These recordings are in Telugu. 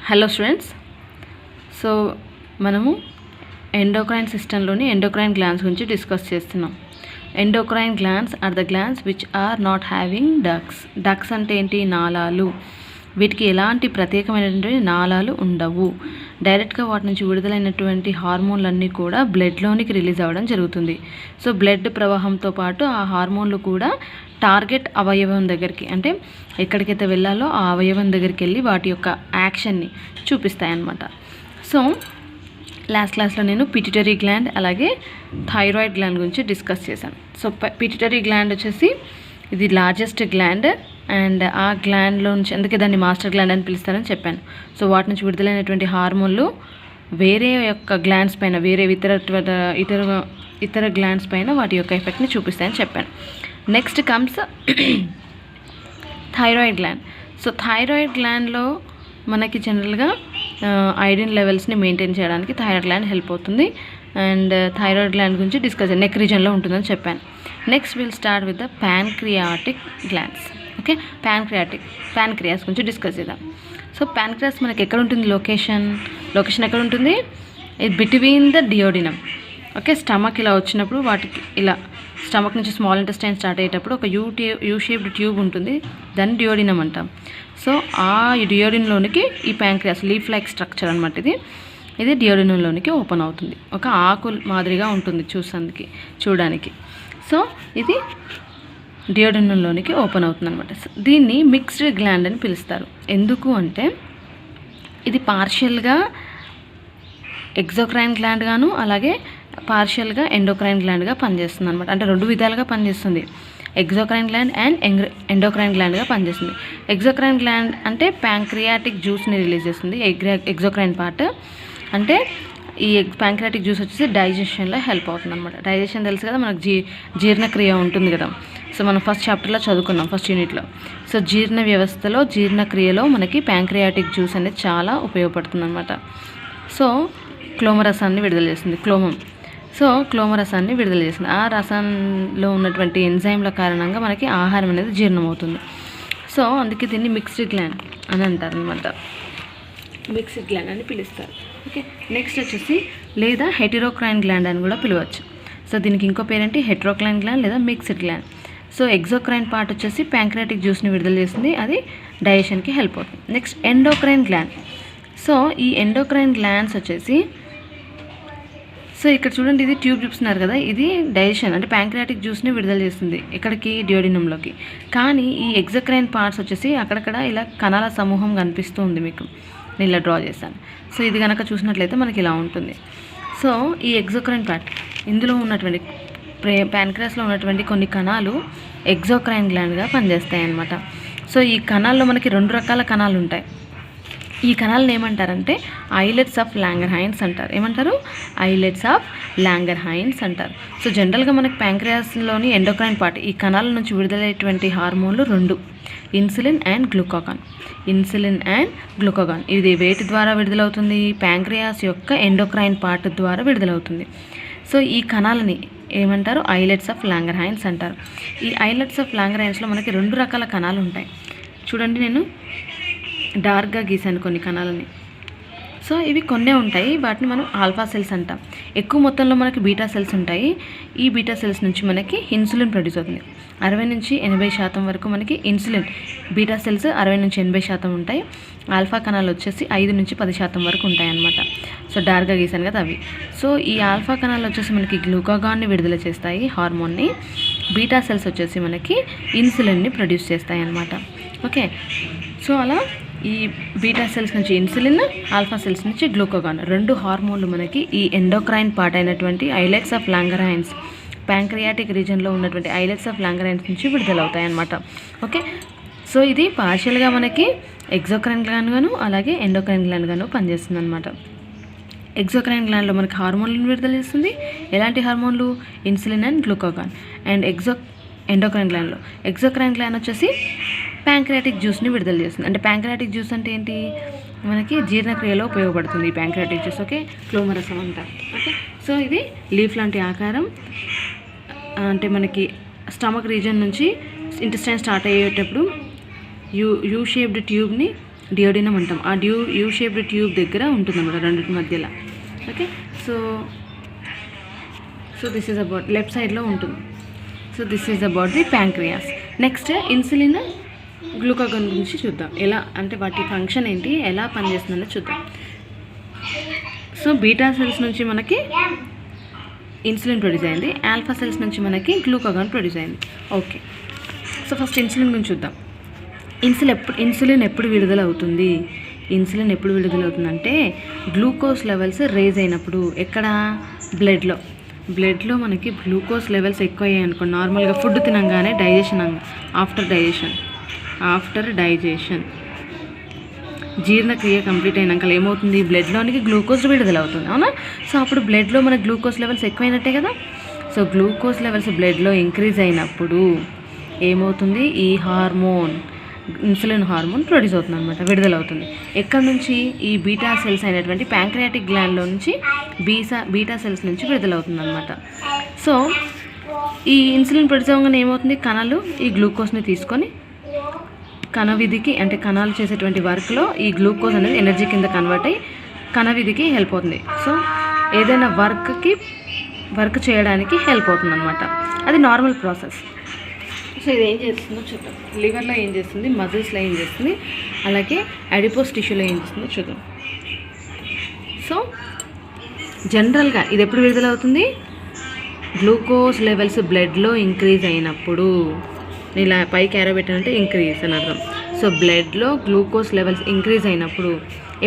Hello students. సో మనము ఎండోక్రైన్ సిస్టంలోని ఎండోక్రైన్ గ్లాండ్స్ గురించి డిస్కస్ చేస్తున్నాం. Endocrine glands are the glands which are not having ducts. Ducts అంటే ఏంటి? నాళాలు. వీటికి ఎలాంటి ప్రత్యేకమైనటువంటి నాళాలు ఉండవు. డైరెక్ట్గా వాటి నుంచి విడుదలైనటువంటి హార్మోన్లన్నీ కూడా బ్లడ్లోనికి రిలీజ్ అవ్వడం జరుగుతుంది. సో బ్లడ్ ప్రవాహంతో పాటు ఆ హార్మోన్లు కూడా టార్గెట్ అవయవం దగ్గరికి, అంటే ఎక్కడికైతే వెళ్ళాలో ఆ అవయవం దగ్గరికి వెళ్ళి వాటి యొక్క యాక్షన్ని చూపిస్తాయన్నమాట. సో లాస్ట్ క్లాస్లో నేను పిట్యూటరీ గ్లాండ్ అలాగే థైరాయిడ్ గ్లాండ్ గురించి డిస్కస్ చేశాను. సో పిట్యూటరీ గ్లాండ్ వచ్చేసి ఇది లార్జెస్ట్ గ్లాండ్ అండ్ ఆ గ్లాండ్లో నుంచి, అందుకే దాన్ని మాస్టర్ గ్లాండ్ అని పిలుస్తారని చెప్పాను. సో వాటి నుంచి విడుదలైనటువంటి హార్మోన్లు వేరే యొక్క గ్లాండ్స్ పైన, వేరే ఇతర గ్లాండ్స్ పైన వాటి యొక్క ఎఫెక్ట్ని చూపిస్తాయని చెప్పాను. Next comes thyroid gland. So thyroid గ్లాండ్లో మనకి జనరల్గా ఐరన్ లెవెల్స్ని మెయింటైన్ చేయడానికి థైరాయిడ్ గ్లాండ్ హెల్ప్ అవుతుంది. అండ్ థైరాయిడ్ గ్లాండ్ గురించి డిస్కస్ నెక్ రీజన్లో ఉంటుందని చెప్పాను. Next will start with the pancreatic glands. Okay, pancreas గురించి డిస్కస్ చేద్దాం. సో ప్యాన్క్రియాస్ మనకి ఎక్కడ ఉంటుంది? లొకేషన్ ఎక్కడ ఉంటుంది? ఇది between the duodenum. Okay, stomach ఇలా వచ్చినప్పుడు వాటికి ఇలా స్టమక్ నుంచి స్మాల్ ఇంటెస్టైన్ స్టార్ట్ అయ్యేటప్పుడు ఒక యూ షేప్డ్ ట్యూబ్ ఉంటుంది, దాన్ని డియోడినం అంటాం. సో ఆ డియోడినంలోనికి ఈ ప్యాంక్రియాస్ లీఫ్ లైక్ స్ట్రక్చర్ అనమాట. ఇది డియోడినంలోనికి ఓపెన్ అవుతుంది. ఒక ఆకు మాదిరిగా ఉంటుంది చూడడానికి. సో ఇది డియోడినంలోనికి ఓపెన్ అవుతుంది అనమాట. దీన్ని మిక్స్డ్ గ్లాండ్ అని పిలుస్తారు. ఎందుకు అంటే ఇది పార్షియల్గా ఎగ్జోక్రైన్ గ్లాండ్ గాను అలాగే పార్షియల్గా ఎండోక్రైన్ గ్లాండ్గా పనిచేస్తుంది అనమాట. అంటే రెండు విధాలుగా పనిచేస్తుంది. ఎగ్జోక్రైన్ గ్లాండ్ అండ్ ఎండోక్రైన్ గ్లాండ్గా పనిచేస్తుంది. ఎగ్జోక్రైన్ గ్లాండ్ అంటే ప్యాంక్రియాటిక్ జ్యూస్ని రిలీజ్ చేస్తుంది. ఎగ్జోక్రైన్ పార్ట్ అంటే ఈ ప్యాంక్రియాటిక్ జ్యూస్ వచ్చేసి డైజెషన్లో హెల్ప్ అవుతుంది అనమాట. డైజెషన్ తెలుసు కదా మనకు, జీర్ణక్రియ ఉంటుంది కదా. సో మనం ఫస్ట్ చాప్టర్లో చదువుకున్నాం, ఫస్ట్ యూనిట్లో. సో జీర్ణ వ్యవస్థలో, జీర్ణక్రియలో మనకి ప్యాంక్రియాటిక్ జ్యూస్ అనేది చాలా ఉపయోగపడుతుంది అనమాట. సో క్లోమరసాన్ని విడుదల చేస్తుంది, క్లోమరసాన్ని విడుదల చేస్తుంది. ఆ రసంలో ఉన్నటువంటి ఎంజైమ్ల కారణంగా మనకి ఆహారం అనేది జీర్ణమవుతుంది. సో అందుకే దీన్ని మిక్స్డ్ గ్లాండ్ అని అంటారు అనమాట. మిక్స్డ్ గ్లాండ్ అని పిలుస్తారు. ఓకే, నెక్స్ట్ వచ్చేసి లేదా హెటెరోక్రైన్ గ్లాండ్ అని కూడా పిలవచ్చు. సో దీనికి ఇంకో పేరేంటి? హెటెరోక్రైన్ గ్లాండ్ లేదా mixed gland. So exocrine part వచ్చేసి ప్యాంక్రియాటిక్ జ్యూస్ని విడుదల చేస్తుంది, అది డైజెషన్కి హెల్ప్ అవుతుంది. Next endocrine gland. సో ఈ ఎండోక్రైన్ గ్లాండ్స్ వచ్చేసి, సో ఇక్కడ చూడండి, ఇది ట్యూబ్ చూపిస్తున్నారు కదా, ఇది డైజెషన్ అంటే ప్యాంక్రియాటిక్ జ్యూస్ని విడుదల చేస్తుంది ఎక్కడికి? డియోడినంలోకి. కానీ ఈ ఎగ్జోక్రైన్ పార్ట్స్ వచ్చేసి అక్కడక్కడ ఇలా కణాల సమూహం కనిపిస్తూ ఉంది మీకు, నేను ఇలా డ్రా చేశాను. సో ఇది కనుక చూసినట్లయితే మనకి ఇలా ఉంటుంది. సో ఈ ఎగ్జోక్రైన్ పార్ట్, ఇందులో ఉన్నటువంటి ప్యాన్క్రియాస్లో ఉన్నటువంటి కొన్ని కణాలు ఎగ్జోక్రైన్ గ్లాండ్గా పనిచేస్తాయి అన్నమాట. సో ఈ కణాల్లో మనకి రెండు రకాల కణాలు ఉంటాయి. ఈ కణాలను ఏమంటారంటే ఐలెట్స్ ఆఫ్ లాంగర్హైన్స్ అంటారు. ఏమంటారు? ఐలెట్స్ ఆఫ్ లాంగర్హైన్స్ అంటారు. సో జనరల్గా మనకి ప్యాంక్రియాస్లోని ఎండోక్రైన్ పార్ట్, ఈ కణాల నుంచి విడుదలయ్యేటువంటి హార్మోన్లు రెండు, ఇన్సులిన్ అండ్ గ్లూకాగాన్. ఇది వేటి ద్వారా విడుదలవుతుంది? ప్యాంక్రియాస్ యొక్క ఎండోక్రైన్ పార్ట్ ద్వారా విడుదలవుతుంది. సో ఈ కణాలని ఏమంటారు? ఐలెట్స్ ఆఫ్ లాంగర్హైన్స్ అంటారు. ఈ ఐలెట్స్ ఆఫ్ లాంగర్హైన్స్లో మనకి రెండు రకాల కణాలు ఉంటాయి. చూడండి, నేను డార్క్గా గీసాను కొన్ని కణాలని. సో ఇవి కొన్నే ఉంటాయి, వాటిని మనం ఆల్ఫా సెల్స్ అంటాం. ఎక్కువ మొత్తంలో మనకి బీటా సెల్స్ ఉంటాయి. ఈ బీటా సెల్స్ నుంచి మనకి ఇన్సులిన్ ప్రొడ్యూస్ అవుతుంది. 60 నుంచి 80% వరకు మనకి ఇన్సులిన్, బీటా సెల్స్ 60 నుంచి 80% ఉంటాయి. ఆల్ఫా కణాలు వచ్చేసి 5 నుంచి 10% వరకు ఉంటాయి అన్నమాట. సో డార్క్గా గీసాను కదా అవి. సో ఈ ఆల్ఫా కణాలు వచ్చేసి మనకి గ్లూకాగాన్ని విడుదల చేస్తాయి, హార్మోన్ని. బీటా సెల్స్ వచ్చేసి మనకి ఇన్సులిన్ని ప్రొడ్యూస్ చేస్తాయి అన్నమాట. ఓకే, సో అలా ఈ బీటా సెల్స్ నుంచి ఇన్సులిన్, ఆల్ఫా సెల్స్ నుంచి గ్లూకాగాన్, రెండు హార్మోన్లు మనకి ఈ ఎండోక్రైన్ పార్ట్ అయినటువంటి ఐలెట్స్ ఆఫ్ లాంగర్హైన్స్, ప్యాంక్రియాటిక్ రీజన్లో ఉన్నటువంటి ఐలెట్స్ ఆఫ్ లాంగర్హైన్స్ నుంచి విడుదలవుతాయి అన్నమాట. ఓకే, సో ఇది పార్షియల్గా మనకి ఎగ్జోక్రైన్ గ్లాండ్ గాను అలాగే ఎండోక్రైన్ గ్లాండ్ గాను పనిచేస్తుంది అనమాట. ఎగ్జోక్రైన్ గ్లాండ్లో మనకి హార్మోన్లను విడుదల చేస్తుంది. ఎలాంటి హార్మోన్లు? Insulin and glucagon. And endocrine gland వచ్చేసి ప్యాంక్రియాటిక్ జ్యూస్ని విడుదల చేస్తుంది. అంటే ప్యాంక్రియాటిక్ జ్యూస్ అంటే ఏంటి? మనకి జీర్ణక్రియలో ఉపయోగపడుతుంది ఈ ప్యాంక్రియాటిక్ జ్యూస్. ఓకే, క్లోమరసం అంటారు. ఓకే, సో ఇది లీఫ్ లాంటి ఆకారం, అంటే మనకి స్టమక్ రీజన్ నుంచి ఇంటెస్టైన్ స్టార్ట్ అయ్యేటప్పుడు యూ షేప్డ్ ట్యూబ్ని డియోడినం అంటాం. ఆ యూ షేప్డ్ ట్యూబ్ దగ్గర ఉంటుందన్నమాట రెండింటి మధ్యలో. Okay, so this is about left సైడ్లో ఉంటుంది. So this is about the pancreas. Next insulin, glucagon గురించి చూద్దాం. ఎలా అంటే వాటి ఫంక్షన్ ఏంటి, ఎలా పనిచేస్తుందో చూద్దాం. సో బీటా సెల్స్ నుంచి మనకి ఇన్సులిన్ ప్రొడ్యూస్ అయింది, ఆల్ఫా సెల్స్ నుంచి మనకి గ్లూకాగోన్ ప్రొడ్యూస్ అయింది. ఓకే, సో ఫస్ట్ ఇన్సులిన్ గురించి చూద్దాం. ఇన్సులిన్ ఎప్పుడు విడుదల అవుతుంది? ఇన్సులిన్ ఎప్పుడు విడుదల అవుతుందంటే గ్లూకోజ్ లెవెల్స్ రేజ్ అయినప్పుడు. ఎక్కడ? బ్లడ్లో మనకి గ్లూకోజ్ లెవెల్స్ ఎక్కువ అయ్యాయి అనుకోండి, నార్మల్గా ఫుడ్ తినగానే ఆఫ్టర్ డైజెషన్ జీర్ణక్రియ కంప్లీట్ అయినాక ఏమవుతుంది? బ్లడ్లోనికి గ్లూకోజ్ విడుదల అవుతుంది, అవునా? సో అప్పుడు బ్లడ్లో మన గ్లూకోజ్ లెవెల్స్ ఎక్కువైనట్టే కదా. సో గ్లూకోజ్ లెవెల్స్ బ్లడ్లో ఇంక్రీజ్ అయినప్పుడు ఏమవుతుంది? ఈ ఇన్సులిన్ హార్మోన్ ప్రొడ్యూస్ అవుతుంది అనమాట, విడుదల అవుతుంది. ఎక్కడి నుంచి? ఈ బీటా సెల్స్ అయినటువంటి ప్యాంక్రియాటిక్ గ్లాండ్లో నుంచి బీటా సెల్స్ నుంచి విడుదల అవుతుంది అనమాట. సో ఈ ఇన్సులిన్ ప్రొడ్యూస్ అవ్వగానే ఏమవుతుంది? కణాలు ఈ గ్లూకోజ్ని తీసుకొని కణవిధికి, అంటే కణాలు చేసేటువంటి వర్క్లో ఈ గ్లూకోజ్ అనేది ఎనర్జీ కింద కన్వర్ట్ అయ్యి కణవిధికి హెల్ప్ అవుతుంది. సో ఏదైనా వర్క్ చేయడానికి హెల్ప్ అవుతుంది అనమాట. అది నార్మల్ ప్రాసెస్. సో ఇది ఏం చేస్తుందో చూద్దాం. లివర్లో ఏం చేస్తుంది, మజిల్స్లో ఏం చేస్తుంది, అలాగే అడిపోస్ టిష్యూలో ఏం చేస్తుందో చూద్దాం. సో జనరల్గా ఇది ఎప్పుడు విడుదల అవుతుంది? గ్లూకోజ్ లెవెల్స్ బ్లడ్లో ఇంక్రీజ్ అయినప్పుడు. ఇలా పైకి యారో పెట్టానంటే ఇంక్రీజ్ అని అర్థం. సో బ్లడ్లో గ్లూకోజ్ లెవెల్స్ ఇంక్రీజ్ అయినప్పుడు.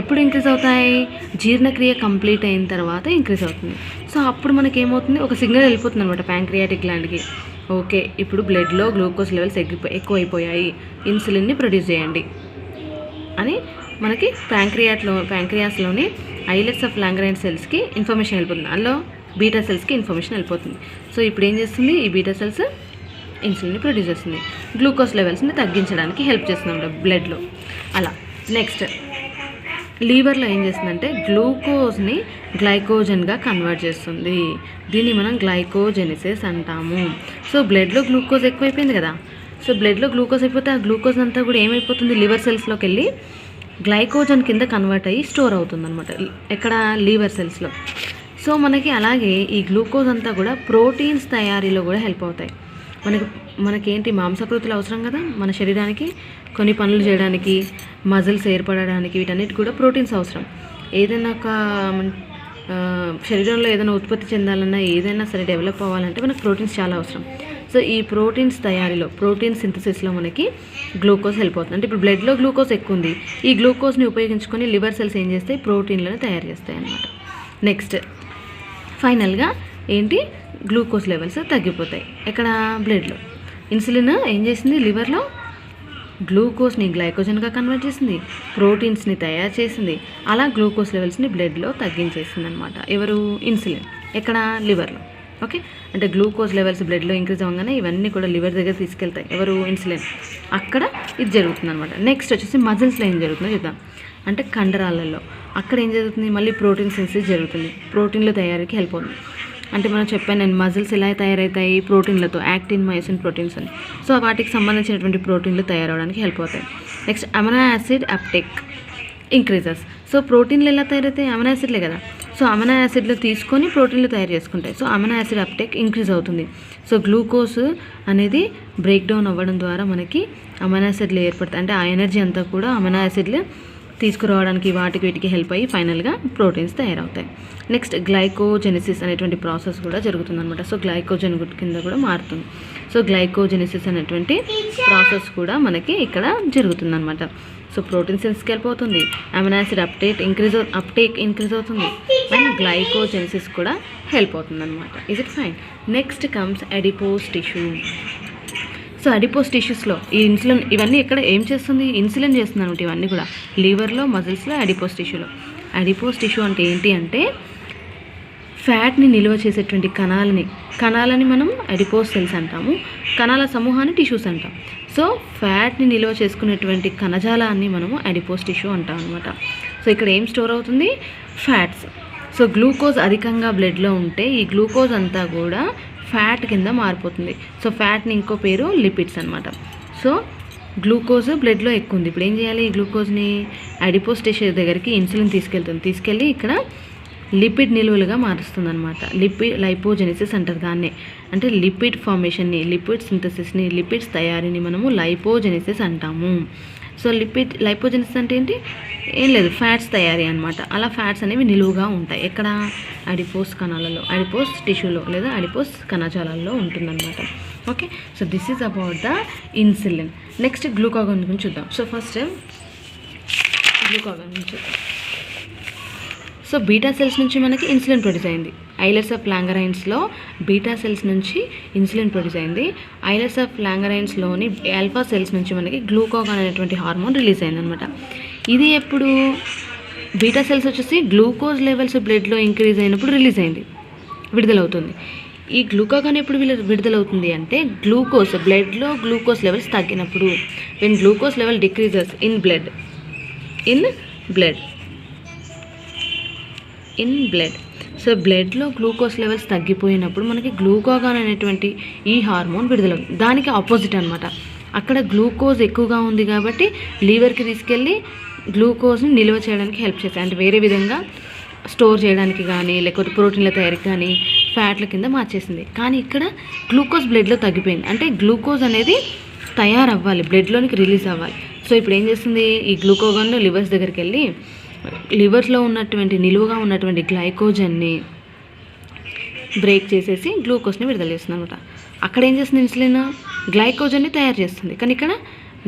ఎప్పుడు ఇంక్రీజ్ అవుతాయి? జీర్ణక్రియ కంప్లీట్ అయిన తర్వాత ఇంక్రీజ్ అవుతుంది. సో అప్పుడు మనకి ఏమవుతుంది? ఒక సిగ్నల్ వెళ్ళిపోతుంది అనమాట ప్యాంక్రియాటిక్ గ్లాండ్కి. ఓకే, ఇప్పుడు బ్లడ్లో గ్లూకోజ్ లెవెల్స్ ఎక్కువైపోయాయి, ఇన్సులిన్ని ప్రొడ్యూస్ చేయండి అని మనకి ప్యాంక్రియాస్లోని ఐలెట్స్ ఆఫ్ లాంగరైన్ సెల్స్కి ఇన్ఫర్మేషన్ వెళ్ళిపోతుంది. అందులో బీటా సెల్స్కి ఇన్ఫర్మేషన్ వెళ్ళిపోతుంది. సో ఇప్పుడు ఏం చేస్తుంది? ఈ బీటా సెల్స్ ఇన్సులిన్ని ప్రొడ్యూస్ చేస్తుంది, గ్లూకోజ్ లెవెల్స్ని తగ్గించడానికి హెల్ప్ చేస్తుంది అన్నమాట బ్లడ్లో. అలా నెక్స్ట్ లీవర్లో ఏం చేస్తుందంటే గ్లూకోజ్ని గ్లైకోజన్గా కన్వర్ట్ చేస్తుంది. దీన్ని మనం గ్లైకోజెనిసిస్ అంటాము. సో బ్లడ్లో గ్లూకోజ్ ఎక్కువైపోయింది కదా. సో బ్లడ్లో గ్లూకోజ్ అయిపోతే ఆ గ్లూకోజ్ అంతా కూడా ఏమైపోతుంది? లివర్ సెల్స్లోకి వెళ్ళి గ్లైకోజన్ కింద కన్వర్ట్ అయ్యి స్టోర్ అవుతుంది అనమాట. ఎక్కడ? లివర్ సెల్స్లో. సో మనకి అలాగే ఈ గ్లూకోజ్ అంతా కూడా ప్రోటీన్స్ తయారీలో కూడా హెల్ప్ అవుతాయి. మనకేంటి? మాంసకృతులు అవసరం కదా మన శరీరానికి, కొన్ని పనులు చేయడానికి, మజిల్స్ ఏర్పడడానికి, వీటన్నిటి కూడా ప్రోటీన్స్ అవసరం. ఏదైనా ఒక శరీరంలో ఏదైనా ఉత్పత్తి చెందాలన్నా, ఏదైనా సరే డెవలప్ అవ్వాలంటే మనకు ప్రోటీన్స్ చాలా అవసరం. సో ఈ ప్రోటీన్స్ తయారీలో, ప్రోటీన్ సింథసిస్లో మనకి గ్లూకోజ్ హెల్ప్ అవుతుంది. అంటే ఇప్పుడు బ్లడ్లో గ్లూకోజ్ ఎక్కువ ఉంది, ఈ గ్లూకోజ్ని ఉపయోగించుకొని లివర్ సెల్స్ ఏం చేస్తాయి? ప్రోటీన్లను తయారు చేస్తాయి అన్నమాట. నెక్స్ట్ ఫైనల్గా ఏంటి? గ్లూకోజ్ లెవెల్స్ తగ్గిపోతాయి. ఎక్కడ? బ్లడ్లో. ఇన్సులిన్ ఏం చేసింది? లివర్లో గ్లూకోజ్ని గ్లైకోజన్గా కన్వర్ట్ చేసింది, ప్రోటీన్స్ని తయారు చేసింది, అలా గ్లూకోజ్ లెవెల్స్ని బ్లడ్లో తగ్గించేసింది అనమాట. ఎవరు? ఇన్సులిన్. ఎక్కడ? లివర్లో. ఓకే, అంటే గ్లూకోజ్ లెవెల్స్ బ్లడ్లో ఇంక్రీజ్ అవ్వగానే ఇవన్నీ కూడా లివర్ దగ్గర తీసుకెళ్తాయి. ఎవరు? ఇన్సులిన్. అక్కడ ఇది జరుగుతుంది అనమాట. నెక్స్ట్ వచ్చేసి మజిల్స్లో ఏం జరుగుతుందో చూద్దాం. అంటే కండరాలలో అక్కడ ఏం జరుగుతుంది? మళ్ళీ ప్రోటీన్ సింథసిస్ జరుగుతుంది, ప్రోటీన్ల తయారీకి హెల్ప్ అవుతుంది. అంటే మనం చెప్పాను నేను, మజిల్స్ ఎలా తయారవుతాయి? ప్రోటీన్లతో, యాక్టిన్, మయోసిన్ ప్రోటీన్స్ అని. సో వాటికి సంబంధించినటువంటి ప్రోటీన్లు తయారవడానికి హెల్ప్ అవుతాయి. Next amino acid uptake increases. So ప్రోటీన్లు ఎలా తయారవుతాయి? అమినో యాసిడ్లే కదా. సో అమినో యాసిడ్లు తీసుకొని ప్రోటీన్లు తయారు చేసుకుంటాయి. So amino acid uptake increase అవుతుంది. సో గ్లూకోజ్ అనేది బ్రేక్ డౌన్ అవ్వడం ద్వారా మనకి అమినో యాసిడ్లు ఏర్పడతాయి. అంటే ఆ ఎనర్జీ అంతా కూడా అమినో యాసిడ్లు తీసుకురావడానికి వాటికి వీటికి హెల్ప్ అయ్యి ఫైనల్గా ప్రోటీన్స్ తయారవుతాయి. నెక్స్ట్ గ్లైకోజెనిసిస్ అనేటువంటి ప్రాసెస్ కూడా జరుగుతుందన్నమాట. సో గ్లైకోజన్ కింద కూడా మారుతుంది. సో గ్లైకోజెనిసిస్ అనేటువంటి ప్రాసెస్ కూడా మనకి ఇక్కడ జరుగుతుందన్నమాట. సో ప్రోటీన్ సెన్స్కి హెల్ప్ అవుతుంది, అమినో యాసిడ్ అప్టేక్ ఇంక్రీజ్ అవుతుంది, అండ్ గ్లైకోజెనిసిస్ కూడా హెల్ప్ అవుతుంది అనమాట. Is it fine? Next comes adipose tissue. So adipose టిష్యూస్లో ఈ ఇన్సులిన్ ఇవన్నీ ఇక్కడ ఏం చేస్తుంది? ఇన్సులిన్ చేస్తుంది అనమాట. ఇవన్నీ కూడా లివర్లో, మజిల్స్లో, అడిపోస్ టిష్యూలో. అడిపోస్ టిష్యూ అంటే ఏంటి అంటే ఫ్యాట్ని నిల్వ చేసేటువంటి కణాలని మనం అడిపోస్ సెల్స్ అంటాము, కణాల సమూహాన్ని టిష్యూస్ అంటాం. సో ఫ్యాట్ని నిల్వ చేసుకునేటువంటి కణజాలాన్ని మనము అడిపోస్ టిష్యూ అంటాం అనమాట. సో ఇక్కడ ఏం స్టోర్ అవుతుంది? ఫ్యాట్స్. సో గ్లూకోజ్ అధికంగా బ్లడ్లో ఉంటే ఈ గ్లూకోజ్ అంతా కూడా ఫ్యాట్ కింద మారిపోతుంది. సో ఫ్యాట్ని ఇంకో పేరు లిపిడ్స్ అనమాట. సో గ్లూకోజ్ బ్లడ్లో ఎక్కువ ఉంది. ఇప్పుడు ఏం చేయాలి? ఈ గ్లూకోజ్ని అడిపోస్ టిష్యూ దగ్గరికి ఇన్సులిన్ తీసుకెళ్ళి ఇక్కడ లిపిడ్ నిలువలుగా మారుస్తుంది అనమాట. లైపోజెనిసిస్ అంటారు దాన్నే. అంటే లిపిడ్ ఫార్మేషన్ని, లిపిడ్ సింథసిస్ని, లిపిడ్స్ తయారీని మనము లైపోజెనిసిస్ అంటాము. సో లైపోజెనిసిస్ అంటే ఏంటి? ఏం లేదు, ఫ్యాట్స్ తయారీ అనమాట. అలా ఫ్యాట్స్ అనేవి నిలువుగా ఉంటాయి. ఎక్కడ? అడిపోస్ కణాలలో, అడిపోస్ టిష్యూలో లేదా అడిపోస్ కణజాలాల్లో ఉంటుందన్నమాట. Okay, so this is about the insulin. Next glucagon గురించి చూద్దాం. సో ఫస్ట్ గ్లూకాగన్ గురించి చూద్దాం. సో బీటా సెల్స్ నుంచి మనకి ఇన్సులిన్ ప్రొడ్యూస్ అయింది. ఐలెట్స్ ఆఫ్ లాంగరైన్స్లో బీటా సెల్స్ నుంచి ఇన్సులిన్ ప్రొడ్యూస్ అయింది. ఐలెట్స్ ఆఫ్ లాంగరైన్స్లోని ఆల్ఫా సెల్స్ నుంచి మనకి గ్లూకాగాన్ అనేటువంటి హార్మోన్ రిలీజ్ అయిందనమాట. ఇది ఎప్పుడు? బీటా సెల్స్ వచ్చేసి గ్లూకోజ్ లెవెల్స్ బ్లడ్లో ఇంక్రీజ్ అయినప్పుడు రిలీజ్ అయింది, విడుదలవుతుంది. ఈ గ్లూకాగాన్ ఎప్పుడు విడుదలవుతుంది అంటే బ్లడ్లో గ్లూకోజ్ లెవెల్స్ తగ్గినప్పుడు. When glucose level decreases in blood so బ్లడ్లో గ్లూకోజ్ లెవెల్స్ తగ్గిపోయినప్పుడు మనకి గ్లూకాగాన్ అనేటువంటి ఈ హార్మోన్ విడుదలవుతుంది. దానికి ఆపోజిట్ అనమాట. అక్కడ గ్లూకోజ్ ఎక్కువగా ఉంది కాబట్టి లివర్కి తీసుకెళ్ళి గ్లూకోజ్ని నిల్వ చేయడానికి హెల్ప్ చేస్తాయి. అంటే వేరే విధంగా స్టోర్ చేయడానికి కానీ, లేకపోతే ప్రోటీన్ల తయారీకి కానీ ఫ్యాట్ల కింద మార్చేసింది. కానీ ఇక్కడ గ్లూకోజ్ బ్లడ్లో తగ్గిపోయింది. అంటే గ్లూకోజ్ అనేది తయారవ్వాలి, బ్లడ్లోనికి రిలీజ్ అవ్వాలి. సో ఇప్పుడు ఏం చేస్తుంది? ఈ గ్లూకోగాన్ లివర్స్ దగ్గరికి వెళ్ళి లివర్లో ఉన్నటువంటి నిలువుగా ఉన్నటువంటి గ్లైకోజన్ని బ్రేక్ చేసేసి గ్లూకోజ్ని విడుదల చేస్తుంది అనమాట. అక్కడ ఏం చేస్తుంది? ఇన్సులిన్ గ్లైకోజన్ని తయారు చేస్తుంది, కానీ ఇక్కడ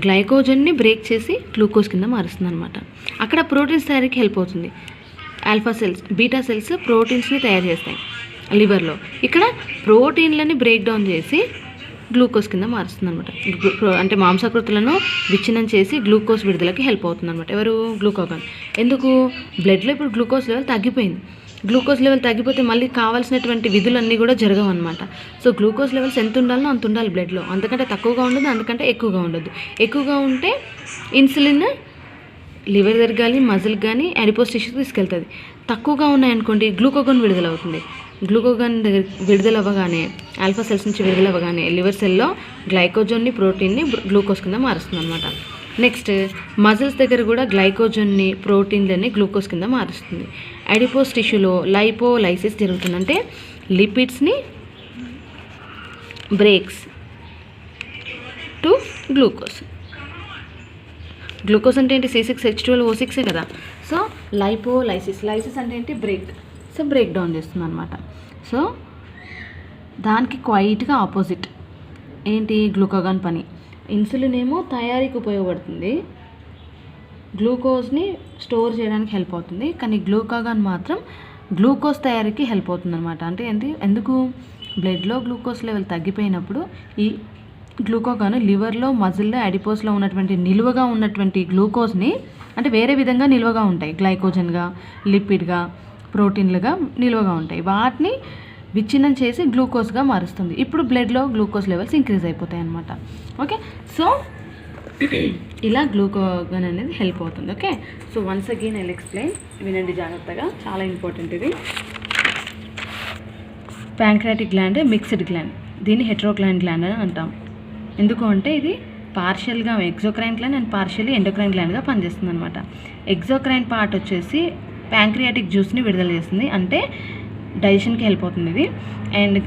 గ్లైకోజన్ని బ్రేక్ చేసి గ్లూకోజ్ కింద మారుస్తుంది అనమాట. అక్కడ ప్రోటీన్స్ తయారీకి హెల్ప్ అవుతుంది. బీటా సెల్స్ ప్రోటీన్స్ని తయారు చేస్తాయి లివర్లో. ఇక్కడ ప్రోటీన్లని బ్రేక్ డౌన్ చేసి గ్లూకోజ్ కింద మారుస్తుంది అనమాట. అంటే మాంసకృతులను విచ్ఛిన్నం చేసి గ్లూకోజ్ విడుదలకి హెల్ప్ అవుతుంది అనమాట. ఎవరు? గ్లూకాగాన్. ఎందుకు? బ్లడ్లో ఇప్పుడు గ్లూకోజ్ లెవెల్ తగ్గిపోయింది. గ్లూకోజ్ లెవెల్ తగ్గిపోతే మళ్ళీ కావాల్సినటువంటి విధులన్నీ కూడా జరగవు అనమాట. సో గ్లూకోజ్ లెవెల్స్ ఎంత ఉండాలో అంత ఉండాలి బ్లడ్లో. అంతకంటే తక్కువగా ఉండదు, అంతకంటే ఎక్కువగా ఉండదు. ఎక్కువగా ఉంటే ఇన్సులిన్ లివర్ దగ్గర కానీ, మజిల్ కానీ, అడిపోస్ టిష్యూకి తీసుకెళ్తుంది. తక్కువగా ఉన్నాయనుకోండి గ్లూకాగాన్ విడుదలవుతుంది. గ్లూకాగాన్ విడుదలవ్వగానే, ఆల్ఫా సెల్స్ నుంచి విడుదలవ్వగానే లివర్ సెల్లో గ్లైకోజన్ని, ప్రోటీన్ని గ్లూకోజ్ కింద మారుస్తుంది అనమాట. నెక్స్ట్ మజిల్స్ దగ్గర కూడా గ్లైకోజన్ని, ప్రోటీన్లని గ్లూకోజ్ కింద మారుస్తుంది. అడిపోస్ టిష్యూలో లైపోలైసిస్ జరుగుతుంది. అంటే లిపిడ్స్ని బ్రేక్స్ టు గ్లూకోజ్. గ్లూకోజ్ అంటే ఏంటి? C6H12O6 కదా. సో లైసిస్ అంటే ఏంటి? బ్రేక్. సో బ్రేక్ డౌన్ చేస్తుంది అనమాట. సో దానికి క్వైట్గా ఆపోజిట్ ఏంటి? గ్లూకాగాన్ పని. ఇన్సులిన్ ఏమో తయారీకి ఉపయోగపడుతుంది, గ్లూకోజ్ని స్టోర్ చేయడానికి హెల్ప్ అవుతుంది. కానీ గ్లూకాగాన్ మాత్రం గ్లూకోజ్ తయారీకి హెల్ప్ అవుతుంది అనమాట. అంటే ఎందుకు? బ్లడ్లో గ్లూకోజ్ లెవెల్ తగ్గిపోయినప్పుడు ఈ గ్లూకాగాన్ లివర్లో, మజిల్లో, అడిపోస్లో ఉన్నటువంటి నిలువగా ఉన్నటువంటి గ్లూకోజ్ని, అంటే వేరే విధంగా నిలువగా ఉంటాయి, గ్లైకోజన్గా, లిపిడ్గా, ప్రోటీన్లుగా నిలువగా ఉంటాయి. వాటిని విచ్ఛిన్నం చేసి గ్లూకోజ్గా మారుస్తుంది. ఇప్పుడు బ్లడ్లో గ్లూకోజ్ లెవెల్స్ ఇంక్రీజ్ అయిపోతాయి అన్నమాట. ఓకే, సో ఇలా గ్లూకాగాన్ అనేది హెల్ప్ అవుతుంది. Okay, so once again I'll explain, వినండి జాగ్రత్తగా, చాలా ఇంపార్టెంట్ ఇది. ప్యాంక్రియాటిక్ గ్లాండ్ మిక్స్డ్ గ్లాండ్, దీన్ని హెట్రోక్లైన్ గ్లాండ్ అని అంటాం. ఎందుకు అంటే ఇది పార్షియల్గా exocrine gland and partially endocrine గ్లాండ్గా పనిచేస్తుంది అనమాట. ఎగ్జోక్రైన్ పార్ట్ వచ్చేసి ప్యాంక్రియాటిక్ జ్యూస్ని విడుదల చేస్తుంది, అంటే డైజెషన్కి హెల్ప్ అవుతుంది ఇది. అండ్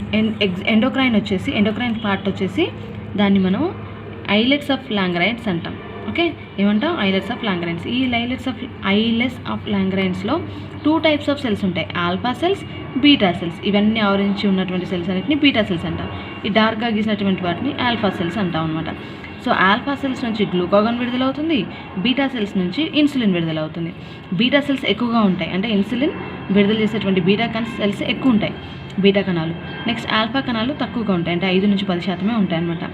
ఎండోక్రైన్ పార్ట్ వచ్చేసి దాన్ని మనం ఐలెట్స్ ఆఫ్ లాంగరైన్స్ అంటాం. ఓకే, ఏమంటాం? Islets of Langerhans. ఈ ఐలెట్స్ ఆఫ్ లాంగరైన్స్లో 2 టైప్స్ ఆఫ్ సెల్స్ ఉంటాయి, ఆల్ఫా సెల్స్, బీటా సెల్స్. ఇవన్నీ ఆవరించి ఉన్నటువంటి సెల్స్ అన్నిటిని బీటా సెల్స్ అంటాం. ఈ డార్క్గా గీసినటువంటి వాటిని ఆల్ఫా సెల్స్ అంటాం అనమాట. సో ఆల్ఫా సెల్స్ నుంచి గ్లూకాగాన్ విడుదలవుతుంది, బీటా సెల్స్ నుంచి ఇన్సులిన్ విడుదలవుతుంది. బీటా సెల్స్ ఎక్కువగా ఉంటాయి, అంటే ఇన్సులిన్ విడుదల చేసేటువంటి బీటా సెల్స్ ఎక్కువ ఉంటాయి, బీటా కణాలు. నెక్స్ట్ ఆల్ఫా కణాలు తక్కువగా ఉంటాయి, అంటే 5 నుంచి 10% ఉంటాయి అన్నమాట.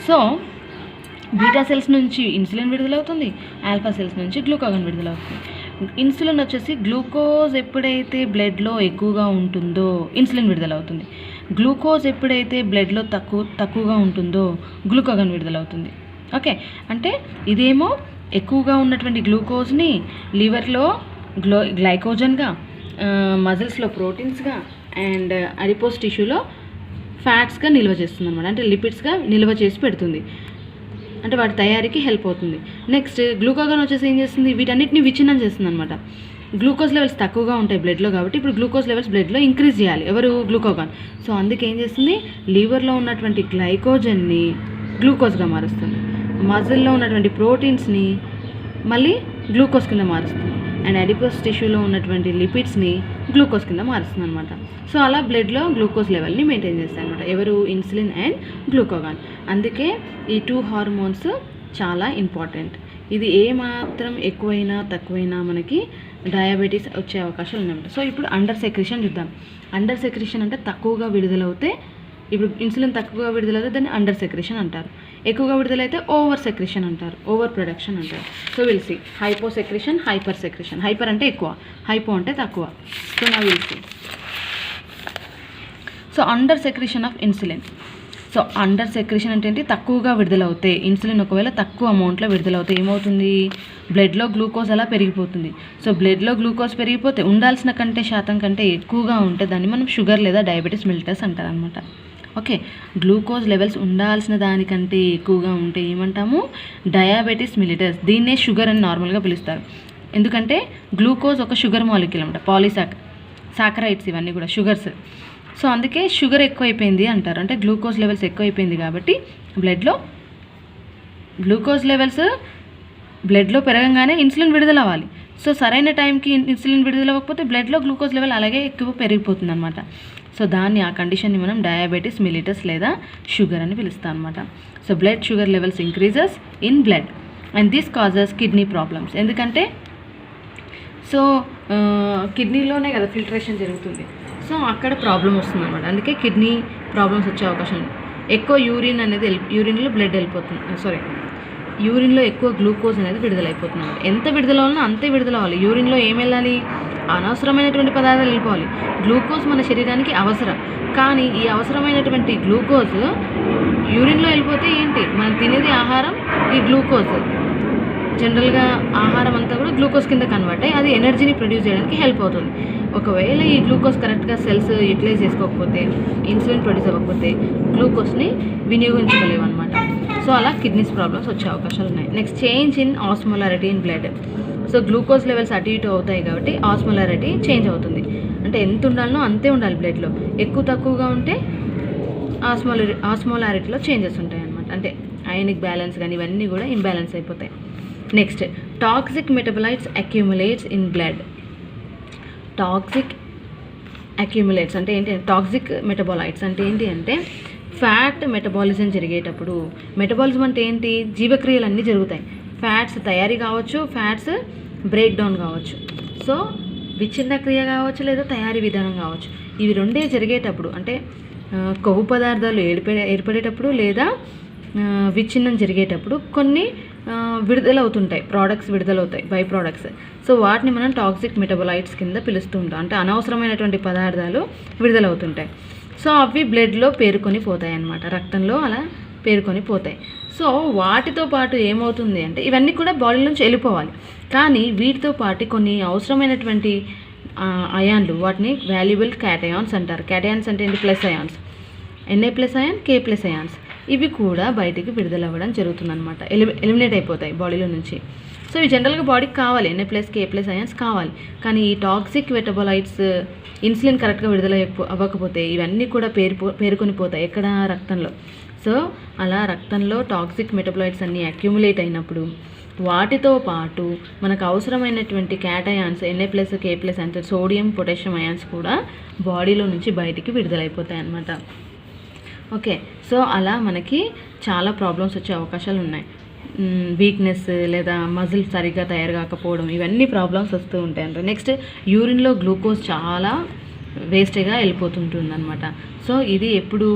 సో బీటా సెల్స్ నుంచి ఇన్సులిన్ విడుదలవుతుంది, ఆల్ఫా సెల్స్ నుంచి గ్లూకాగాన్ విడుదలవుతుంది. ఇన్సులిన్ వచ్చేసి గ్లూకోజ్ ఎప్పుడైతే బ్లడ్లో ఎక్కువగా ఉంటుందో ఇన్సులిన్ విడుదలవుతుంది, గ్లూకోజ్ ఎప్పుడైతే బ్లడ్లో తక్కువగా ఉంటుందో గ్లూకాగాన్ విడుదలవుతుంది. ఓకే, అంటే ఇదేమో ఎక్కువగా ఉన్నటువంటి గ్లూకోజ్ని లివర్లో గ్లైకోజన్గా, మజిల్స్లో ప్రోటీన్స్గా అండ్ అడిపోస్ టిష్యూలో ఫ్యాట్స్గా నిల్వ చేస్తుంది అనమాట, అంటే లిపిడ్స్గా నిల్వ చేసి పెడుతుంది. అంటే వాటి తయారీకి హెల్ప్ అవుతుంది. నెక్స్ట్ గ్లూకాగాన్ వచ్చేసి ఏం చేస్తుంది, వీటన్నిటిని విచ్ఛిన్నం చేస్తుంది అనమాట. గ్లూకోజ్ లెవెల్స్ తక్కువగా ఉంటాయి బ్లడ్లో కాబట్టి ఇప్పుడు గ్లూకోజ్ లెవెల్స్ బ్లడ్లో ఇంక్రీజ్ చేయాలి ఎవరు, గ్లూకాగాన్. సో అందుకే ఏం చేస్తుంది, లివర్లో ఉన్నటువంటి గ్లైకోజన్ని గ్లూకోజ్గా మారుస్తుంది, మజిల్లో ఉన్నటువంటి ప్రోటీన్స్ని మళ్ళీ గ్లూకోజ్ కింద మారుస్తుంది, అండ్ అడిపోస్ టిష్యూలో ఉన్నటువంటి లిపిడ్స్ని గ్లూకోజ్ కింద మారుస్తుంది అనమాట. సో అలా బ్లడ్లో గ్లూకోజ్ లెవెల్ని మెయింటైన్ చేస్తాయి అనమాట ఎవరు, ఇన్సులిన్ అండ్ గ్లూకాగాన్. అందుకే ఈ 2 హార్మోన్స్ చాలా ఇంపార్టెంట్. ఇది ఏమాత్రం ఎక్కువైనా తక్కువైనా మనకి డయాబెటీస్ వచ్చే అవకాశాలు ఉన్నాయన్నమాట. సో ఇప్పుడు అండర్ సెక్రిషన్ చూద్దాం. అండర్ సెక్రిషన్ అంటే తక్కువగా విడుదలవుతే, ఇప్పుడు ఇన్సులిన్ తక్కువగా విడుదలవుతే దాన్ని అండర్ సెక్రిషన్ అంటారు, ఎక్కువగా విడుదలైతే ఓవర్ సెక్రిషన్ అంటారు, ఓవర్ ప్రొడక్షన్ అంటారు. So we'll see hypo secretion, hyper secretion. Hyper అంటే ఎక్కువ, హైపో అంటే తక్కువ. సో నా we'll see so under secretion of insulin. So under secretion అంటే ఏంటి, తక్కువగా విడుదలవుతాయి ఇన్సులిన్. ఒకవేళ తక్కువ అమౌంట్లో విడుదలవుతాయి ఏమవుతుంది, బ్లడ్లో గ్లూకోజ్ అలా పెరిగిపోతుంది. సో బ్లడ్లో గ్లూకోజ్ పెరిగిపోతే ఉండాల్సిన శాతం కంటే ఎక్కువగా ఉంటే దాన్ని మనం షుగర్ లేదా డయాబెటీస్ మిలిటస్ అంటారు అనమాట. ఓకే, గ్లూకోజ్ లెవెల్స్ ఉండాల్సిన దానికంటే ఎక్కువగా ఉంటే ఏమంటాము, డయాబెటీస్ మిలిటస్. దీన్నే షుగర్ అని నార్మల్గా పిలుస్తారు, ఎందుకంటే గ్లూకోజ్ ఒక షుగర్ మాలిక్యూల్ అనమాట, సాకరైడ్స్ ఇవన్నీ కూడా షుగర్స్. సో అందుకే షుగర్ ఎక్కువైపోయింది అంటారు, అంటే గ్లూకోజ్ లెవెల్స్ ఎక్కువైపోయింది కాబట్టి బ్లడ్లో గ్లూకోజ్ లెవెల్స్ బ్లడ్లో పెరగంగానే ఇన్సులిన్ విడుదల అవ్వాలి. సో సరైన టైంకి ఇన్సులిన్ విడుదల అవ్వకపోతే బ్లడ్లో గ్లూకోజ్ లెవెల్ అలాగే ఎక్కువ పెరిగిపోతుంది అనమాట. సో దాన్ని, ఆ కండిషన్ని మనం డయాబెటీస్ మిలిటస్ లేదా షుగర్ అని పిలుస్తాం అనమాట. So blood sugar levels increases in blood and this causes kidney problems. ఎందుకంటే సో కిడ్నీలోనే కదా ఫిల్టరేషన్ జరుగుతుంది, సో అక్కడ ప్రాబ్లం వస్తుంది అనమాట. అందుకే కిడ్నీ ప్రాబ్లమ్స్ వచ్చే అవకాశం ఉంది. ఎక్కువ యూరిన్ అనేది యూరిన్లో బ్లడ్ వెళ్ళిపోతుంది, యూరిన్లో ఎక్కువ గ్లూకోజ్ అనేది విడుదలైపోతుంది అనమాట. ఎంత విడుదల అవ్వాలన్నా అంతే విడుదల అవ్వాలి. యూరిన్లో ఏం వెళ్ళాలి, అనవసరమైనటువంటి పదార్థాలు వెళ్ళిపోవాలి. గ్లూకోజ్ మన శరీరానికి అవసరం, కానీ ఈ అవసరమైనటువంటి గ్లూకోజ్ యూరిన్లో వెళ్ళిపోతే ఏంటి, మనం తినేది ఆహారం, ఈ గ్లూకోజ్ జనరల్గా ఆహారం అంతా కూడా గ్లూకోజ్ కింద కన్వర్ట్ అయ్యి అది ఎనర్జీని ప్రొడ్యూస్ చేయడానికి హెల్ప్ అవుతుంది. ఒకవేళ ఈ గ్లూకోజ్ కరెక్ట్గా సెల్స్ యూటిలైజ్ చేసుకోకపోతే, ఇన్సులిన్ ప్రొడ్యూస్ అవ్వకపోతే గ్లూకోజ్ని వినియోగించగలేవు అనమాట. సో అలా కిడ్నీస్ ప్రాబ్లమ్స్ వచ్చే అవకాశాలు ఉన్నాయి. Next, change in osmolarity in blood. So glucose levels అటు ఇటు అవుతాయి కాబట్టి ఆస్మోలారిటీ చేంజ్ అవుతుంది, అంటే ఎంత ఉండాలనో అంతే ఉండాలి బ్లడ్లో. ఎక్కువ తక్కువగా ఉంటే ఆస్మోలారిటీలో చేంజెస్ ఉంటాయి అనమాట, అంటే అయానిక్ బ్యాలెన్స్ కానీ ఇవన్నీ కూడా ఇంబ్యాలెన్స్ అయిపోతాయి. Next, toxic metabolites accumulates in blood. Toxic accumulates అంటే ఏంటి, టాక్సిక్ మెటబాలైట్స్ అంటే ఏంటి అంటే ఫ్యాట్ మెటబాలిజం జరిగేటప్పుడు, మెటబాలిజం అంటే ఏంటి, జీవక్రియలు అన్నీ జరుగుతాయి. ఫ్యాట్స్ తయారీ కావచ్చు, ఫ్యాట్స్ బ్రేక్ డౌన్ కావచ్చు, సో విచ్ఛిన్న క్రియ కావచ్చు లేదా తయారీ విధానం కావచ్చు. ఇవి రెండే జరిగేటప్పుడు, అంటే కొవ్వు పదార్థాలు ఏర్పడేటప్పుడు లేదా విచ్ఛిన్నం జరిగేటప్పుడు కొన్ని విడుదలవుతుంటాయి, ప్రోడక్ట్స్ విడుదలవుతాయి, బై ప్రోడక్ట్స్. సో వాటిని మనం టాక్సిక్ మెటబలైట్స్ కింద పిలుస్తూ ఉంటాం, అంటే అనవసరమైనటువంటి పదార్థాలు విడుదలవుతుంటాయి. సో అవి బ్లడ్లో పేరుకొని పోతాయి అన్నమాట, రక్తంలో అలా పేరుకొని పోతాయి. సో వాటితో పాటు ఏమవుతుంది అంటే ఇవన్నీ కూడా బాడీ నుంచి వెళ్ళిపోవాలి, కానీ వీటితో పాటు కొన్ని అవసరమైనటువంటి అయాన్లు, వాటిని వాల్యుబుల్ క్యాటయాన్స్ అంటారు. క్యాటయాన్స్ అంటే ఏంటి, plus ions, Na plus ion, K plus ions, ఇవి కూడా బయటికి విడుదలవ్వడం జరుగుతుందన్నమాట, ఎలిమినేట్ అయిపోతాయి బాడీలో నుంచి. సో ఇవి జనరల్గా బాడీకి కావాలి, Na plus K plus ions కావాలి, కానీ ఈ టాక్సిక్ మెటబాలైట్స్ ఇన్సులిన్ కరెక్ట్గా విడుదల అవ్వకపోతే ఇవన్నీ కూడా పేరుకొని పోతాయి ఎక్కడ, రక్తంలో. సో అలా రక్తంలో టాక్సిక్ మెటబాలైట్స్ అన్నీ అక్యూములేట్ అయినప్పుడు వాటితో పాటు మనకు అవసరమైనటువంటి cations Na plus K plus అంటే సోడియం పొటాషియం అయాన్స్ కూడా బాడీలో నుంచి బయటికి విడుదలైపోతాయి అన్నమాట. ఓకే, సో అలా మనకి చాలా ప్రాబ్లమ్స్ వచ్చే అవకాశాలు ఉన్నాయి. వీక్నెస్ లేదా మజిల్ సరిగ్గా తయారు కాకపోవడం, ఇవన్నీ ప్రాబ్లమ్స్ వస్తూ ఉంటాయి అంట. నెక్స్ట్, యూరిన్లో గ్లూకోజ్ చాలా వేస్ట్గా వెళ్ళిపోతుంటుంది అనమాట. సో ఇది ఎప్పుడు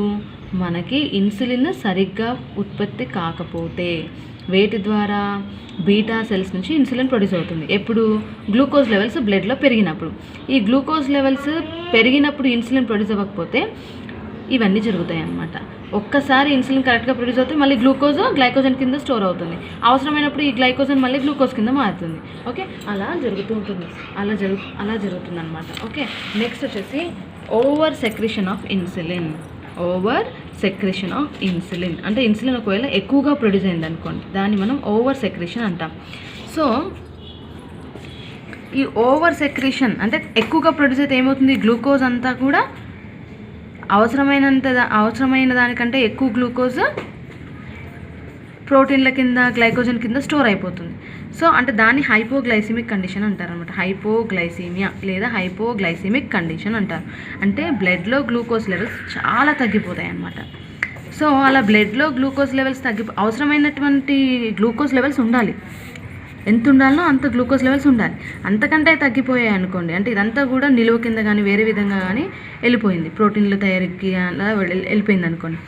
మనకి ఇన్సులిన్ సరిగ్గా ఉత్పత్తి కాకపోతే, వేటి ద్వారా, బీటా సెల్స్ నుంచి ఇన్సులిన్ ప్రొడ్యూస్ అవుతుంది. ఎప్పుడు, గ్లూకోజ్ లెవెల్స్ బ్లడ్లో పెరిగినప్పుడు. ఈ గ్లూకోజ్ లెవెల్స్ పెరిగినప్పుడు ఇన్సులిన్ ప్రొడ్యూస్ అవ్వకపోతే ఇవన్నీ జరుగుతాయి అన్నమాట. ఒక్కసారి ఇన్సులిన్ కరెక్ట్గా ప్రొడ్యూస్ అవుతుంది, మళ్ళీ గ్లూకోజ్ గ్లైకోజన్ కింద స్టోర్ అవుతుంది, అవసరమైనప్పుడు ఈ గ్లైకోజన్ మళ్ళీ గ్లూకోజ్ కింద మారుతుంది. ఓకే, అలా జరుగుతూ ఉంటుంది, అలా జరుగుతుంది అనమాట. ఓకే, నెక్స్ట్ వచ్చేసి over secretion of insulin. Over secretion of insulin. అంటే ఇన్సులిన్ ఒకవేళ ఎక్కువగా ప్రొడ్యూస్ అయింది అనుకోండి, దాన్ని మనం ఓవర్ సెక్రెషన్ అంటాం. సో ఈ ఓవర్ సెక్రెషన్ అంటే ఎక్కువగా ప్రొడ్యూస్ అయితే ఏమవుతుంది, గ్లూకోజ్ అంతా కూడా అవసరమైన దానికంటే ఎక్కువ గ్లూకోజ్ ప్రోటీన్ల కింద, గ్లైకోజన్ కింద స్టోర్ అయిపోతుంది. సో అంటే దాన్ని హైపోగ్లైసిమిక్ కండిషన్ అంటారు అనమాట. హైపోగ్లైసీమియా లేదా హైపోగ్లైసిమిక్ కండిషన్ అంటారు. అంటే బ్లడ్లో గ్లూకోజ్ లెవెల్స్ చాలా తగ్గిపోతాయి అన్నమాట. సో అలా బ్లడ్లో గ్లూకోజ్ లెవెల్స్ అవసరమైనటువంటి గ్లూకోజ్ లెవెల్స్ ఉండాలి, ఎంత ఉండాలనో అంత గ్లూకోజ్ లెవెల్స్ ఉండాలి. అంతకంటే తగ్గిపోయాయి అనుకోండి, అంటే ఇదంతా కూడా నిలువ కింద కానీ వేరే విధంగా కానీ వెళ్ళిపోయింది, ప్రోటీన్ల తయారీకి అలా వెళ్ళిపోయింది అనుకోండి,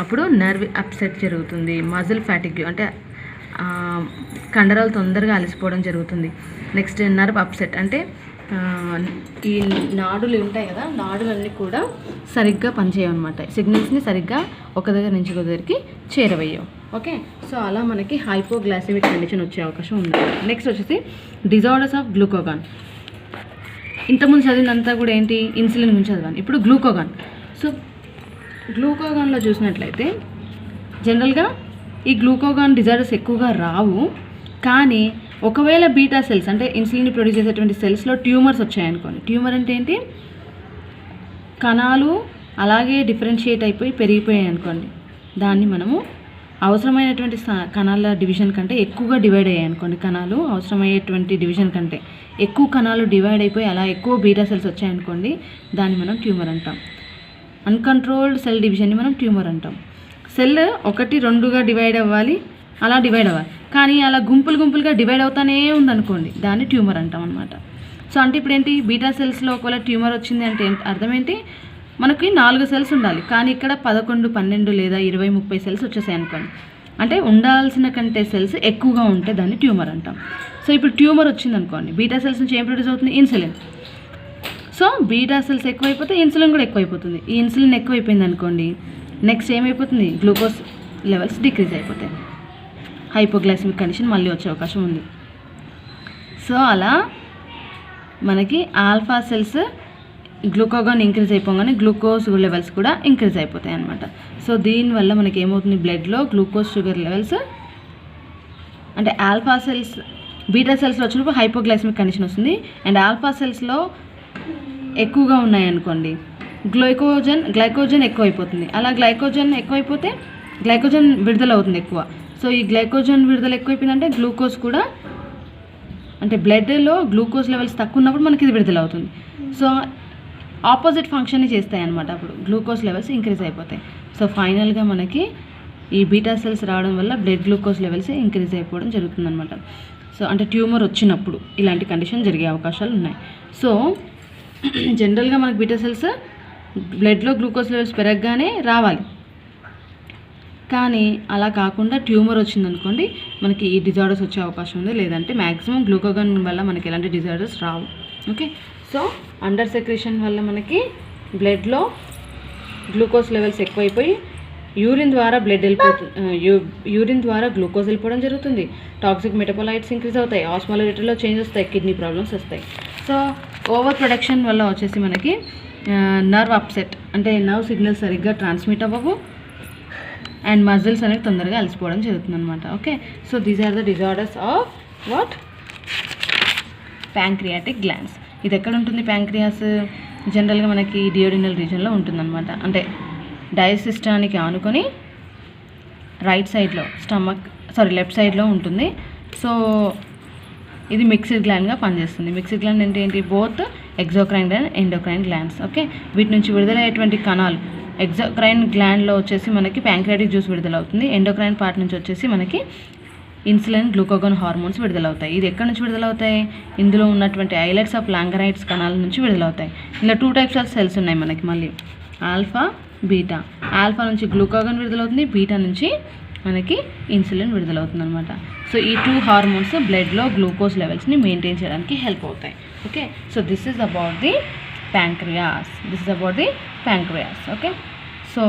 అప్పుడు నర్వ్ అప్సెట్ జరుగుతుంది. మజిల్ ఫ్యాటిగ్ అంటే కండరాలు తొందరగా అలసిపోవడం జరుగుతుంది. నెక్స్ట్ నర్వ్ అప్సెట్ అంటే ఈ నాడులు ఉంటాయి కదా, నాడులన్నీ కూడా సరిగ్గా పనిచేయమన్నమాట. సిగ్నల్స్ని సరిగ్గా ఒక దగ్గర నుంచి ఒక దగ్గరికి చేరవేయవు. ఓకే, సో అలా మనకి హైపోగ్లైసెమిక్ కండిషన్ వచ్చే అవకాశం ఉంది. నెక్స్ట్ వచ్చేసి డిజార్డర్స్ ఆఫ్ గ్లూకోగాన్. ఇంతకుముందు చదివినంతా కూడా ఏంటి, ఇన్సులిన్ గురించి చదివాను. ఇప్పుడు గ్లూకోగాన్. సో గ్లూకోగాన్లో చూసినట్లయితే జనరల్గా ఈ గ్లూకోగాన్ డిజార్డర్స్ ఎక్కువగా రావు, కానీ ఒకవేళ బీటా సెల్స్ అంటే ఇన్సులిన్ ప్రొడ్యూస్ చేసేటువంటి సెల్స్లో ట్యూమర్స్ వచ్చాయనుకోండి. ట్యూమర్ అంటే ఏంటి, కణాలు అలాగే డిఫరెన్షియేట్ అయిపోయి పెరిగిపోయాయి అనుకోండి, దాన్ని మనము అవసరమైనటువంటి కణాల డివిజన్ కంటే ఎక్కువగా డివైడ్ అయ్యాయి అనుకోండి, కణాలు అవసరమయ్యేటువంటి డివిజన్ కంటే ఎక్కువ కణాలు డివైడ్ అయిపోయి అలా ఎక్కువ బీటా సెల్స్ వచ్చాయనుకోండి, దాన్ని మనం ట్యూమర్ అంటాం. అన్కంట్రోల్డ్ సెల్ డివిజన్ని మనం ట్యూమర్ అంటాం. సెల్ 1, 2గా డివైడ్ అవ్వాలి, అలా డివైడ్ అవ్వాలి, కానీ అలా గుంపులుగా డివైడ్ అవుతానే ఉందనుకోండి, దాన్ని ట్యూమర్ అంటాం అనమాట. సో అంటే ఇప్పుడు ఏంటి, బీటా సెల్స్లో ఒకవేళ ట్యూమర్ వచ్చింది అంటే అర్థం ఏంటి, మనకి 4 సెల్స్ ఉండాలి, కానీ ఇక్కడ 11, 12 లేదా 20, 30 సెల్స్ వచ్చేసాయి అనుకోండి, అంటే ఉండాల్సిన కంటే సెల్స్ ఎక్కువగా ఉంటే దాన్ని ట్యూమర్ అంటాం. సో ఇప్పుడు ట్యూమర్ వచ్చింది అనుకోండి, బీటా సెల్స్ నుంచి ఏం ప్రొడ్యూస్ అవుతుంది, ఇన్సులిన్. సో బీటా సెల్స్ ఎక్కువైపోతే ఇన్సులిన్ కూడా ఎక్కువైపోతుంది. ఈ ఇన్సులిన్ ఎక్కువైపోయింది అనుకోండి, నెక్స్ట్ ఏమైపోతుంది, గ్లూకోజ్ లెవెల్స్ డిక్రీజ్ అయిపోతాయి, హైపోగ్లైసెమిక్ కండిషన్ మళ్ళీ వచ్చే అవకాశం ఉంది. సో అలా మనకి ఆల్ఫా సెల్స్ గ్లూకోగాన్ ఇంక్రీజ్ అయిపోగానే గ్లూకోజ్ లెవెల్స్ కూడా ఇంక్రీజ్ అయిపోతాయి అన్నమాట. సో దీనివల్ల మనకి ఏమవుతుంది, బ్లడ్లో గ్లూకోజ్ షుగర్ లెవెల్స్ అంటే ఆల్ఫా సెల్స్ బీటా సెల్స్లో వచ్చినప్పుడు హైపోగ్లైసెమిక్ కండిషన్ వస్తుంది. అండ్ ఆల్ఫా సెల్స్లో ఎక్కువగా ఉన్నాయనుకోండి, గ్లైకోజన్ ఎక్కువైపోతుంది. అలా గ్లైకోజన్ ఎక్కువైపోతే గ్లైకోజన్ విడుదల అవుతుంది ఎక్కువ. సో ఈ గ్లైకోజన్ విడుదల ఎక్కువైపోయిందంటే గ్లూకోజ్ కూడా, అంటే బ్లడ్లో గ్లూకోజ్ లెవెల్స్ తక్కువ ఉన్నప్పుడు మనకి ఇది విడుదల అవుతుంది. సో ఆపోజిట్ ఫంక్షన్ని చేస్తాయి అన్నమాట, అప్పుడు గ్లూకోజ్ లెవెల్స్ ఇంక్రీజ్ అయిపోతాయి. సో ఫైనల్గా మనకి ఈ బీటా సెల్స్ రావడం వల్ల బ్లడ్ గ్లూకోజ్ లెవెల్స్ ఇంక్రీజ్ అయిపోవడం జరుగుతుంది అనమాట. సో అంటే ట్యూమర్ వచ్చినప్పుడు ఇలాంటి కండిషన్ జరిగే అవకాశాలు ఉన్నాయి. సో జనరల్గా మనకి బీటా సెల్స్ బ్లడ్లో గ్లూకోజ్ లెవెల్స్ పెరగగానే రావాలి, కానీ అలా కాకుండా ట్యూమర్ వచ్చిందనుకోండి మనకి ఈ డిజార్డర్స్ వచ్చే అవకాశం ఉంది. లేదంటే మ్యాక్సిమం గ్లూకోగాన్ వల్ల మనకి ఎలాంటి డిజార్డర్స్ రావు. ఓకే, సో అండర్ సెక్రేషన్ వల్ల మనకి బ్లడ్లో గ్లూకోజ్ లెవెల్స్ ఎక్కువైపోయి యూరిన్ ద్వారా బ్లడ్ వెళ్ళిపోతుంది, యూరిన్ ద్వారా గ్లూకోజ్ వెళ్ళిపోవడం జరుగుతుంది. టాక్సిక్ మెటబోలైట్స్ ఇంక్రీజ్ అవుతాయి, ఆస్మోలారిటీలో చేంజ్ వస్తాయి, కిడ్నీ ప్రాబ్లమ్స్ వస్తాయి. సో ఓవర్ ప్రొడక్షన్ వల్ల వచ్చేసి మనకి నర్వ్ అప్సెట్ అంటే నర్వ్ సిగ్నల్స్ సరిగ్గా ట్రాన్స్మిట్ అవ్వవు అండ్ మజిల్స్ అనేవి తొందరగా అలసిపోవడం జరుగుతుంది అనమాట. Okay, so these are the disorders of what, pancreatic glands. ఇది ఎక్కడ ఉంటుంది ప్యాంక్రియాస్, జనరల్గా మనకి డియోడినల్ రీజన్లో ఉంటుందన్నమాట. అంటే డైజెస్టివ్కి ఆనుకొని రైట్ సైడ్లో లెఫ్ట్ సైడ్లో ఉంటుంది. సో ఇది మిక్స్డ్ గ్లాండ్గా పనిచేస్తుంది. మిక్స్డ్ గ్లాండ్ అంటే ఏంటి, both exocrine and endocrine glands. Okay, వీటి నుంచి విడుదలయ్యేటువంటి కణాలు ఎగ్జోక్రైన్ గ్లాండ్లో వచ్చేసి మనకి ప్యాంక్రియాటిక్ జ్యూస్ విడుదలవుతుంది. ఎండోక్రైన్ పార్ట్ నుంచి వచ్చేసి మనకి ఇన్సులిన్, గ్లూకోగాన్ హార్మోన్స్ విడుదలవుతాయి. ఇది ఎక్కడి నుంచి విడుదలవుతాయి, ఇందులో ఉన్నటువంటి ఐలెట్స్ ఆఫ్ లాంగరైట్స్ కణాల నుంచి విడుదలవుతాయి. ఇలా 2 టైప్స్ ఆఫ్ సెల్స్ ఉన్నాయి మనకి, మళ్ళీ ఆల్ఫా, బీటా. ఆల్ఫా నుంచి గ్లూకోగాన్ విడుదలవుతుంది, బీటా నుంచి మనకి ఇన్సులిన్ విడుదలవుతుంది అనమాట. సో ఈ 2 హార్మోన్స్ బ్లడ్లో గ్లూకోజ్ లెవెల్స్ని మెయింటైన్ చేయడానికి హెల్ప్ అవుతాయి. Okay, so this is about the pancreas. Okay, so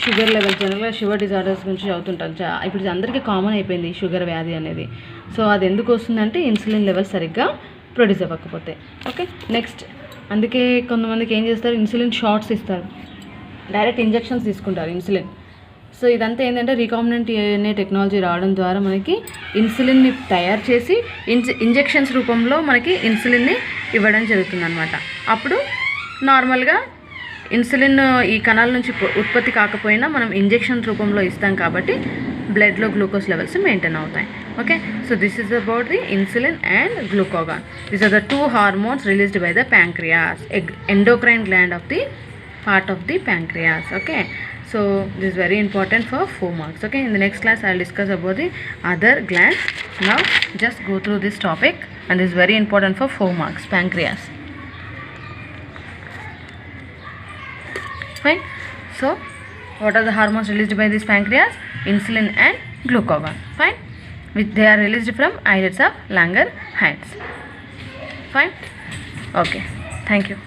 sugar levels, జనరల్గా షుగర్ డిజార్డర్స్ గురించి చదువుతుంటారు. ఇప్పుడు అందరికీ కామన్ అయిపోయింది షుగర్ వ్యాధి అనేది. సో అది ఎందుకు వస్తుందంటే ఇన్సులిన్ లెవెల్స్ సరిగ్గా ప్రొడ్యూస్ అవ్వకపోతే. ఓకే, నెక్స్ట్ అందుకే కొంతమందికి ఏం చేస్తారు, ఇన్సులిన్ షార్ట్స్ ఇస్తారు. డైరెక్ట్ ఇంజెక్షన్స్ తీసుకుంటారు ఇన్సులిన్. సో ఇదంతా ఏంటంటే రీకాంబినెంట్ DNA టెక్నాలజీ రావడం ద్వారా మనకి ఇన్సులిన్ని తయారు చేసి ఇంజెక్షన్స్ రూపంలో మనకి ఇన్సులిన్ని ఇవ్వడం జరుగుతుంది అనమాట. అప్పుడు నార్మల్గా ఇన్సులిన్ ఈ కణాల నుంచి ఉత్పత్తి కాకపోయినా మనం ఇంజెక్షన్ రూపంలో ఇస్తాం కాబట్టి బ్లడ్లో గ్లూకోజ్ లెవెల్స్ మెయింటైన్ అవుతాయి. Okay, so this is about the insulin and glucagon. These are the 2 hormones released by the pancreas, endocrine gland of the part of the pancreas. Okay, so this is very important for 4 marks. Okay, in the next class I will discuss about the other glands. Now just go through this topic, and this is very important for 4 marks, pancreas. Fine. So what are the hormones released by this pancreas? Insulin and glucagon. Fine, which they are released from islets of Langerhans. Fine. Okay, thank you.